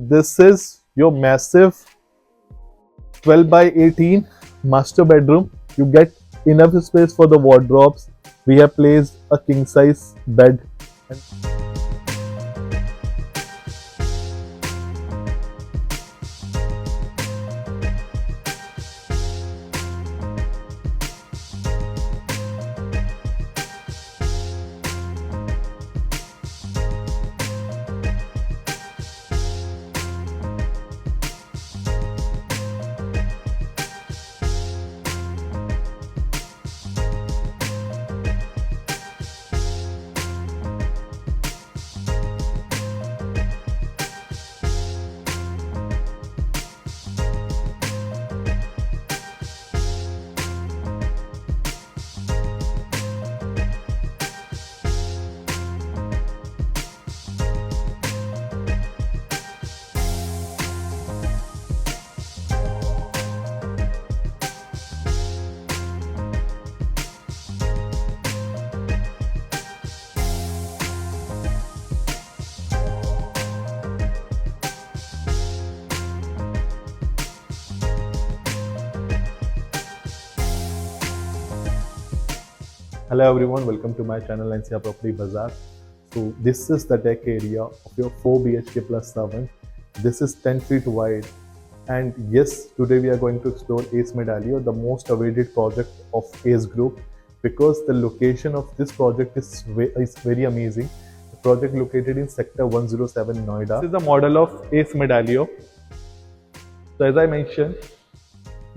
this is your massive 12 by 18 master bedroom. You get enough space for the wardrobes. We have placed a king size bed. Hello everyone, welcome to my channel NCR Property Bazaar. So this is the deck area of your 4 BHK plus 7. This is 10 feet wide, and yes, today we are going to explore Ace Medallion, the most awaited project of Ace Group, because the location of this project is very amazing. The project located in Sector 107 Noida. This is the model of Ace Medallion. So as I mentioned,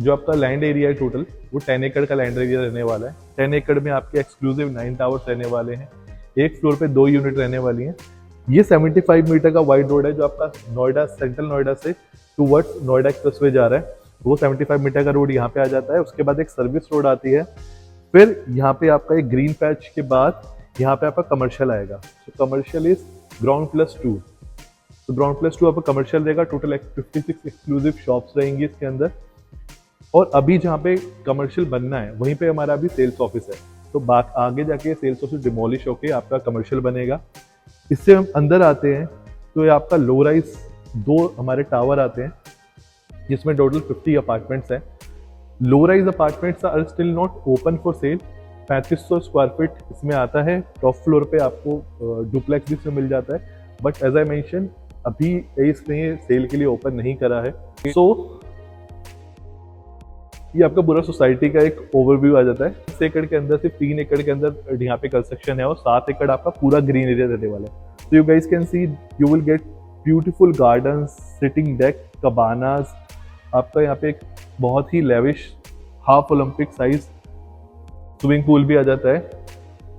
जो आपका land area है total वो 10 एकड़ का land area रहने वाला है। 10 एकड़ में आपके एक्सक्लूसिव 9 टावर्स रहने वाले हैं। एक फ्लोर पे 2 यूनिट रहने वाली हैं। ये 75 मीटर का वाइड रोड है जो आपका नोएडा, सेंट्रल नोएडा से टूवर्ड्स नोएडा एक्सप्रेसवे जा रहा है। वो 75 मीटर का रोड यहाँ पे आ जाता है। उसके बाद एक सर्विस रोड आती है। फिर यहाँ पे आपका एक ग्रीन पैच के बाद यहाँ पे आपका कमर्शियल आएगा। तो कमर्शियल इज ग्राउंड+2। तो ग्राउंड+2 आपका कमर्शियल रहेगा। टोटल 56 एक्सक्लूसिव शॉप्स रहेंगी इसके अंदर। और अभी जहाँ पे कमर्शियल बनना है वहीं पे हमारा अभी सेल्स ऑफिस है। तो बात आगे जाके सेल्स ऑफिस डिमोलिश होके आपका कमर्शियल बनेगा। इससे हम अंदर आते हैं तो ये आपका लो राइज 2 हमारे टावर आते हैं जिसमें टोटल 50 अपार्टमेंट्स हैं। Low rise apartments are still not open for sale. 3500 square feet इसमें आता है। टॉप फ्लोर पे आपको डुप्लेक्स भी इसमें मिल जाता है, बट एज आई मेंशन अभी इसने सेल के लिए ओपन नहीं करा है। सो ये आपका पूरा सोसाइटी का एक ओवरव्यू आ जाता है। 6 एकड़ के अंदर सिर्फ 3 एकड़ के अंदर यहाँ पे कंस्ट्रक्शन है और 7 एकड़ आपका पूरा ग्रीन एरिया रहने वाला है। तो you guys can see you will get beautiful gardens, sitting deck, cabanas. आपका यहाँ पे एक बहुत ही lavish half Olympic size swimming pool भी आ जाता है।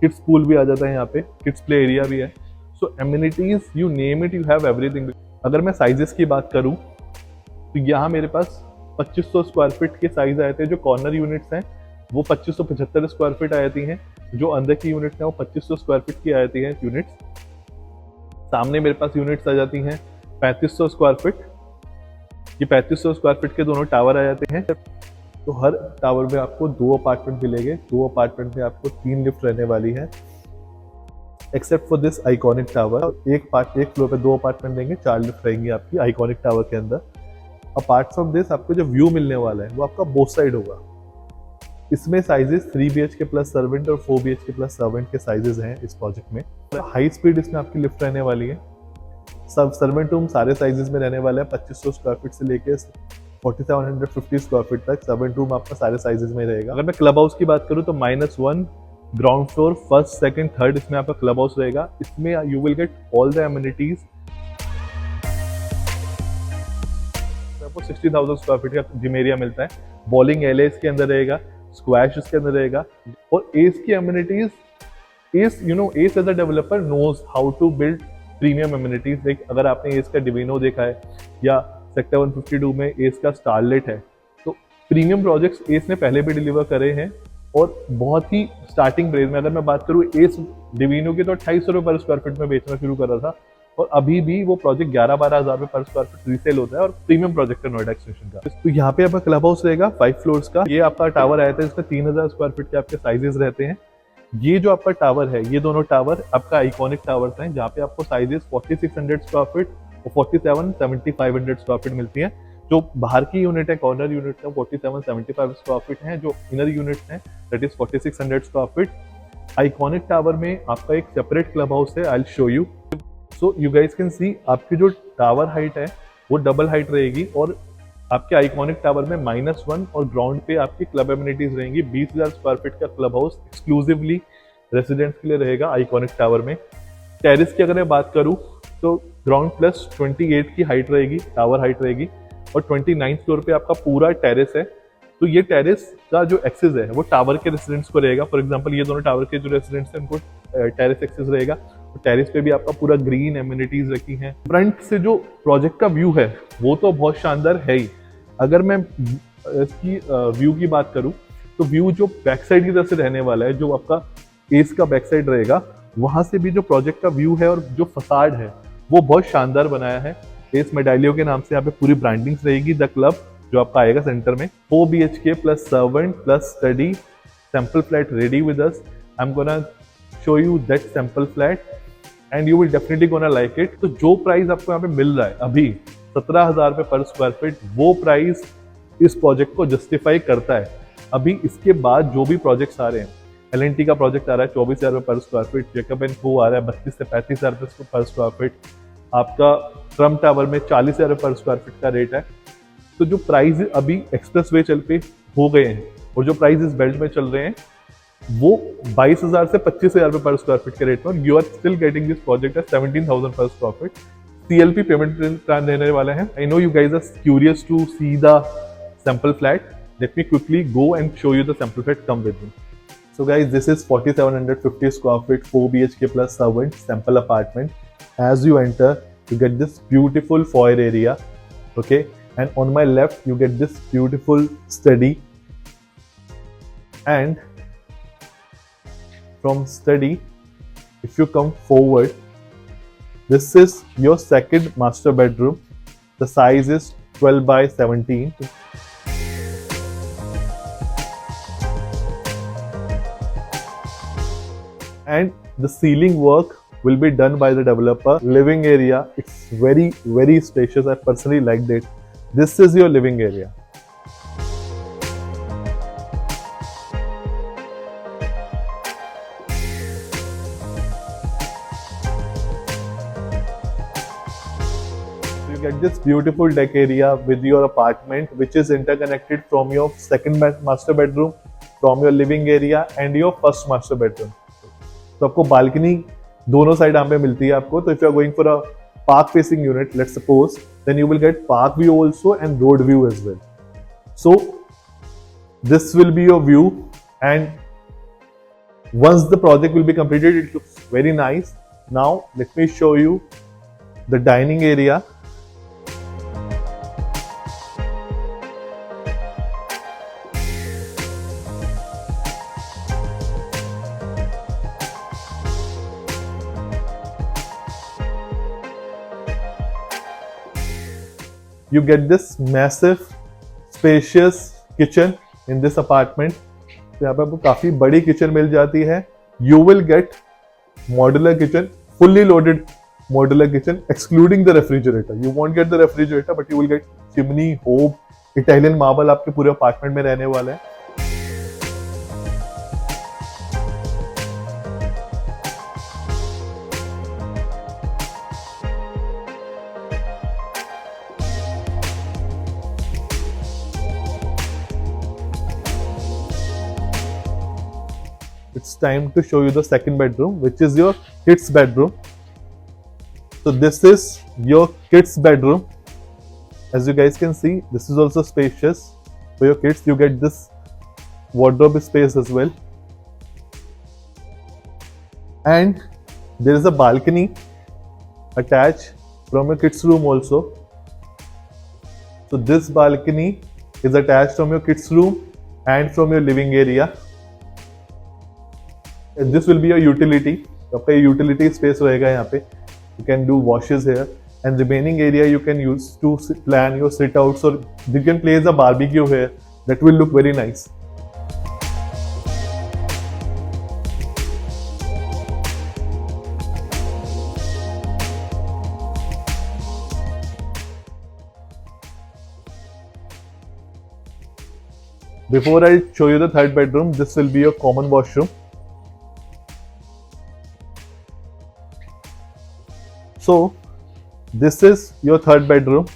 किड्स पूल भी आ जाता है, यहाँ पे किड्स प्ले एरिया भी है। So amenities you name it, you have everything. अगर मैं साइजेस की बात करूँ तो यहाँ मेरे पास 2500 स्क्वायर फीट के साइज आए थे। जो कॉर्नर यूनिट्स हैं वो 2575 स्क्वायर फीट आती हैं। जो अंदर की यूनिट्स हैं वो 2500 स्क्वायर फीट की आती हैं यूनिट्स। सामने मेरे पास यूनिट्स आ जाती हैं 3500 स्क्वायर फीट। ये 3500 स्क्वायर फीट के दोनों टावर आ जाते हैं। तो हर टावर में आपको 2 अपार्टमेंट मिलेंगे। 2 अपार्टमेंट में आपको 3 लिफ्ट रहने वाली है, except for this iconic tower. एक फ्लोर पे 2 अपार्टमेंट देंगे, 4 लिफ्ट रहेंगी आपकी आइकॉनिक टावर के अंदर। अपार्ट फ्रॉम दिस आपको जो व्यू मिलने वाला है वो आपका बोथ साइड होगा। इसमें साइजेस 3 BHK प्लस सर्वेंट और 4 BHK प्लस सर्वेंट के साइजेस हैं इस प्रोजेक्ट में। हाई स्पीड इसमें आपकी लिफ्ट रहने वाली है। सब सर्वेंट रूम सारे साइजेस में रहने वाला है, 2500 स्क्वायर फीट से लेके 4750 स्क्वायर फीट तक सर्वेंट रूम आपका सारे साइजेस में रहेगा। अगर मैं क्लब हाउस की बात करूँ तो -1 ground floor, first, second, third इसमें आपका क्लब हाउस रहेगा। इसमें you will get all the amenities. आपको 60,000 स्क्वायर फीट का जिम एरिया मिलता है। बॉलिंग एरिया इसके अंदर रहेगा, स्क्वैश इसके अंदर रहेगा। और एस की amenities, Ace Ace as a developer knows how to build premium amenities. Like अगर आपने एस का डिविनो देखा है या सेक्टर 152 में एस का स्टारलेट है, तो प्रीमियम प्रोजेक्ट्स एस ने पहले भी डिलीवर करे हैं और बहुत ही स्टार्टिंग प्रेज में। अगर मैं बात करूँ एस डिविनो की तो 250 रुपये पर स्क्वायर फीट में बेचना शुरू करा था और अभी भी वो प्रोजेक्ट 11-12 हज़ार रुपये पर स्क्वायर फीट रीसेल होता है और प्रीमियम प्रोजेक्ट है नोएडा एक्सटेंशन का। तो यहाँ पे आपका क्लब हाउस रहेगा 5 फ्लोर्स का। ये आपका टावर आया था जिसमें 3000 स्क्वायर फीट के आपके साइजेस रहते हैं। ये जो आपका टावर है, ये दोनों टावर आपका आइकॉनिक टावर्स हैं जहाँ पे आपको साइजेस 4600 स्क्वायर फीट वो 47-7500 स्क्वायर फीट मिलती है। जो बाहर की यूनिट है, कॉर्नर यूनिट है, 47-75 स्क्वायर फीट है। जो इनर यूनिट है that is 4600 square feet. Iconic tower में आपका एक सेपरेट क्लब हाउस है, I will show you. So you guys can सी आपकी जो टावर हाइट है वो डबल हाइट रहेगी, और आपके आइकॉनिक टावर में -1 और ग्राउंड पे आपकी क्लब एमिनिटीज रहेंगी। 20,000 स्क्वायर फीट का क्लब हाउस एक्सक्लूसिवली रेसिडेंट्स के लिए रहेगा आइकॉनिक टावर में। टेरिस की अगर मैं बात करूं तो ग्राउंड प्लस 28 की हाइट रहेगी, टावर हाइट रहेगी, और 29 फ्लोर पे आपका पूरा टेरिस है। तो ये टेरिस का जो एक्सेस है वो टावर के रेसिडेंट्स को रहेगा। फॉर एग्जांपल ये दोनों टावर के जो रेसिडेंट्स हैं उनको टेरिस एक्सेस रहेगा। तो टेरिस पे भी आपका पूरा ग्रीन एमिनिटीज रखी हैं। फ्रंट से जो प्रोजेक्ट का व्यू है वो तो बहुत शानदार है ही। अगर मैं इसकी व्यू की बात करूं तो व्यू जो बैक साइड की तरफ से रहने वाला है, जो आपका एस का बैक साइड रहेगा, वहां से भी जो प्रोजेक्ट का व्यू है और जो फसाड है वो बहुत शानदार बनाया है। एस मेडालियो के नाम से यहाँ पे पूरी ब्रांडिंग्स रहेगी। द क्लब जो आपका आएगा सेंटर में, 4 BHK plus servant plus study sample flat ready with us. I am gonna show you that sample flat and you will definitely gonna like it. तो जो प्राइस आपको यहाँ पे मिल रहा है अभी 17,000 रुपये पर स्क्वायर फीट, वो प्राइस इस प्रोजेक्ट को जस्टिफाई करता है। अभी इसके बाद जो भी प्रोजेक्ट्स आ रहे हैं, LNT का प्रोजेक्ट आ रहा है 24,000 रुपये पर स्क्वायर फीट, जेकब एंड को आ रहा है 32 से 35,000 रुपये पर स्क्वायर फीट, आपका ट्रम्प टावर में 40,000 रुपये पर स्क्वायर फीट का रेट है। तो जो प्राइस अभी एक्सप्रेस वे चल पे हो गए हैं और जो प्राइस इस बेल्ट में चल रहे हैं वो 22,000 से 25,000 रुपये पर स्क्वायर फीट के रेट में, और you are still getting this project at 17,000 per square feet. CLP payment plan रहने वाला है। I know you guys are curious to see the sample flat. Let me quickly go and show you the sample flat, come with me. So guys, this is 4750 square feet 4 BHK plus servant sample apartment. As you enter, you get this beautiful foyer area, okay? And on my left, you get this beautiful study. And from study, if you come forward, this is your second master bedroom. The size is 12 by 17. And the ceiling work will be done by the developer. Living area, it's very spacious. I personally liked it. This is your living area. So you get this beautiful deck area with your apartment, which is interconnected from your second master bedroom, from your living area and your first master bedroom. तो आपको balcony दोनों side यहाँ पे मिलती है आपको। तो if you are going for a park facing unit, let's suppose, then you will get park view also and road view as well. So this will be your view, and once the project will be completed, it looks very nice. Now let me show you the dining area. You get this massive spacious kitchen in this apartment. तो यहाँ पे आपको काफी बड़ी kitchen मिल जाती है। You will get modular kitchen, fully loaded modular kitchen, excluding the refrigerator. You won't get the refrigerator, but you will get chimney, hob, Italian marble आपके पूरे अपार्टमेंट में रहने वाला है। It's time to show you the second bedroom, which is your kids bedroom. So this is your kids bedroom. As you guys can see, this is also spacious. For your kids, you get this wardrobe space as well. And there is a balcony attached from your kids room also. So this balcony is attached from your kids room and from your living area. This will be your utility. आपका utility space रहेगा यहाँ पे. You can do washes here, and remaining area you can use to plan your sit outs, or you can place a barbecue here. That will look very nice. Before I show you the third bedroom, this will be your common washroom. So this is your third bedroom.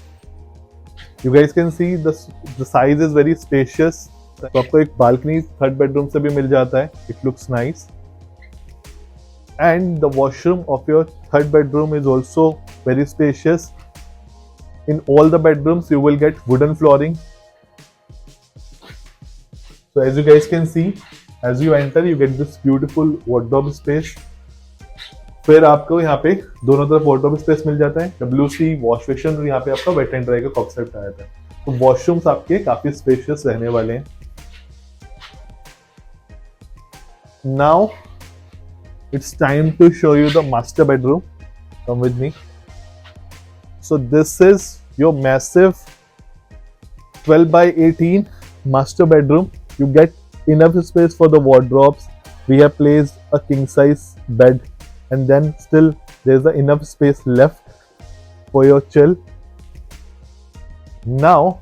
You guys can see the size is very spacious. तो आपको एक balcony third bedroom से भी मिल जाता है. It looks nice. And the washroom of your third bedroom is also very spacious. In all the bedrooms you will get wooden flooring. So as you guys can see, as you enter you get this beautiful wardrobe space. फिर आपको यहाँ पे दोनों तरफ wardrobe space मिल जाता है, WC wash basin और यहाँ पे आपका वेट एंड ड्राई का कॉन्सेप्ट आया था. तो वॉशरूम्स आपके काफी स्पेशियस रहने वाले हैं. Now it's time to show you the master bedroom. Come with me. So this is your massive 12 by 18 master bedroom. You get enough space for the wardrobes. We have placed a king size bed, and then still there's enough space left for your chill. Now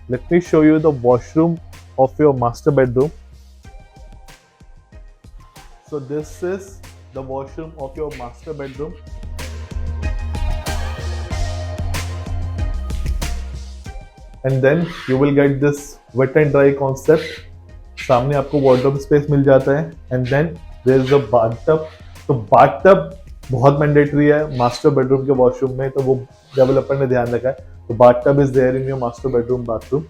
let me show you the washroom of your master bedroom. So this is the washroom of your master bedroom. And then you will get this wet and dry concept. सामने आपको wardrobe space मिल जाता है. And then there is a bathtub. तो bathtub बहुत mandatory है master bedroom के washroom में, तो वो डेवलपर ने ध्यान रखा है. तो bathtub is there in your master bedroom bathroom.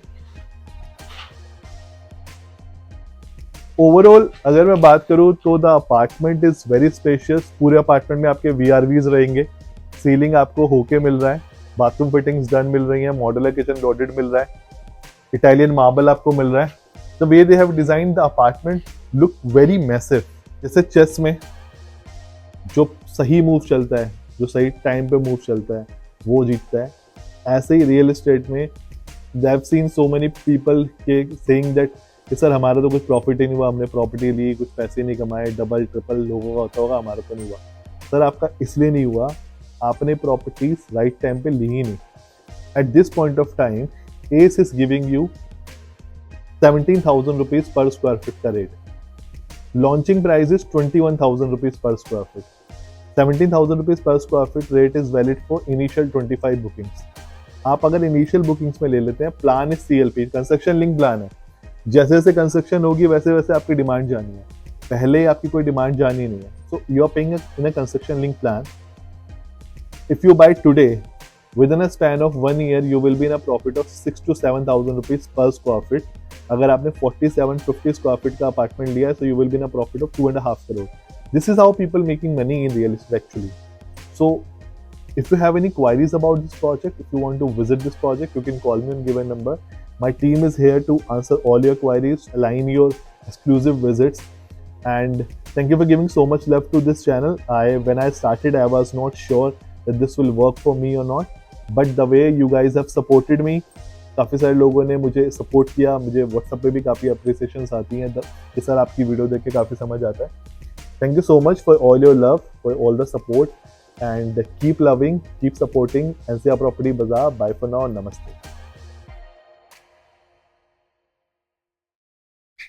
Overall अगर मैं बात करूं तो the apartment is very spacious. पूरे अपार्टमेंट में आपके VRVs रहेंगे. सीलिंग आपको होके मिल रहा है. बाथरूम फिटिंग्स डन मिल रही है. मॉड्यूलर किचन डॉटेड मिल रहा है. इटालियन मार्बल आपको मिल रहा है. The way they have designed the apartment look very massive. जैसे चेस में जो सही मूव चलता है, जो सही टाइम पे मूव चलता है, वो जीतता है. ऐसे ही रियल एस्टेट में they have seen so many people saying that कि सर हमारा तो कुछ प्रॉफिट ही नहीं हुआ, हमने प्रॉपर्टी ली, कुछ पैसे नहीं कमाए, डबल ट्रिपल लोगों का होता होगा, हमारा तो नहीं हुआ. सर आपका इसलिए नहीं हुआ, आपने प्रॉपर्टीज राइट टाइम पे ली ही नहीं. At this point of time S is giving you 17,000 rupees per square feet का rate. Launching price is 21,000 rupees per square feet. 17,000 rupees per square feet rate is valid for initial 25 bookings. आप अगर initial bookings में ले लेते हैं, plan is CLP, construction link plan है. जैसे जैसे कंस्ट्रक्शन होगी वैसे वैसे आपकी डिमांड जानी है. पहले आपकी कोई डिमांड जानी नहीं है. So you are paying in a construction link plan. If you buy today, within a span of 1 year you will be in a profit of 6,000 to 7,000 rupees per square feet. अगर आपने 4750 square feet का apartment लिया है, so you will be in a profit of 2.5 crore. This is how people making money in real estate actually. So if you have any queries about this project, if you want to visit this project, you can call me on given number. My team is here to answer all your queries, align your exclusive visits, and thank you for giving so much love to this channel. When I started, I was not sure that this will work for me or not, but the way you guys have supported me, काफ़ी सारे लोगों ने मुझे support किया. मुझे WhatsApp पे भी काफ़ी अप्रिसिएशंस आती हैं कि सर आपकी वीडियो देख के काफ़ी समझ आता है. Thank you so much for all your love, for all the support, and keep loving, keep supporting NCR property बाजार. बाय फॉर नाउ, नमस्ते.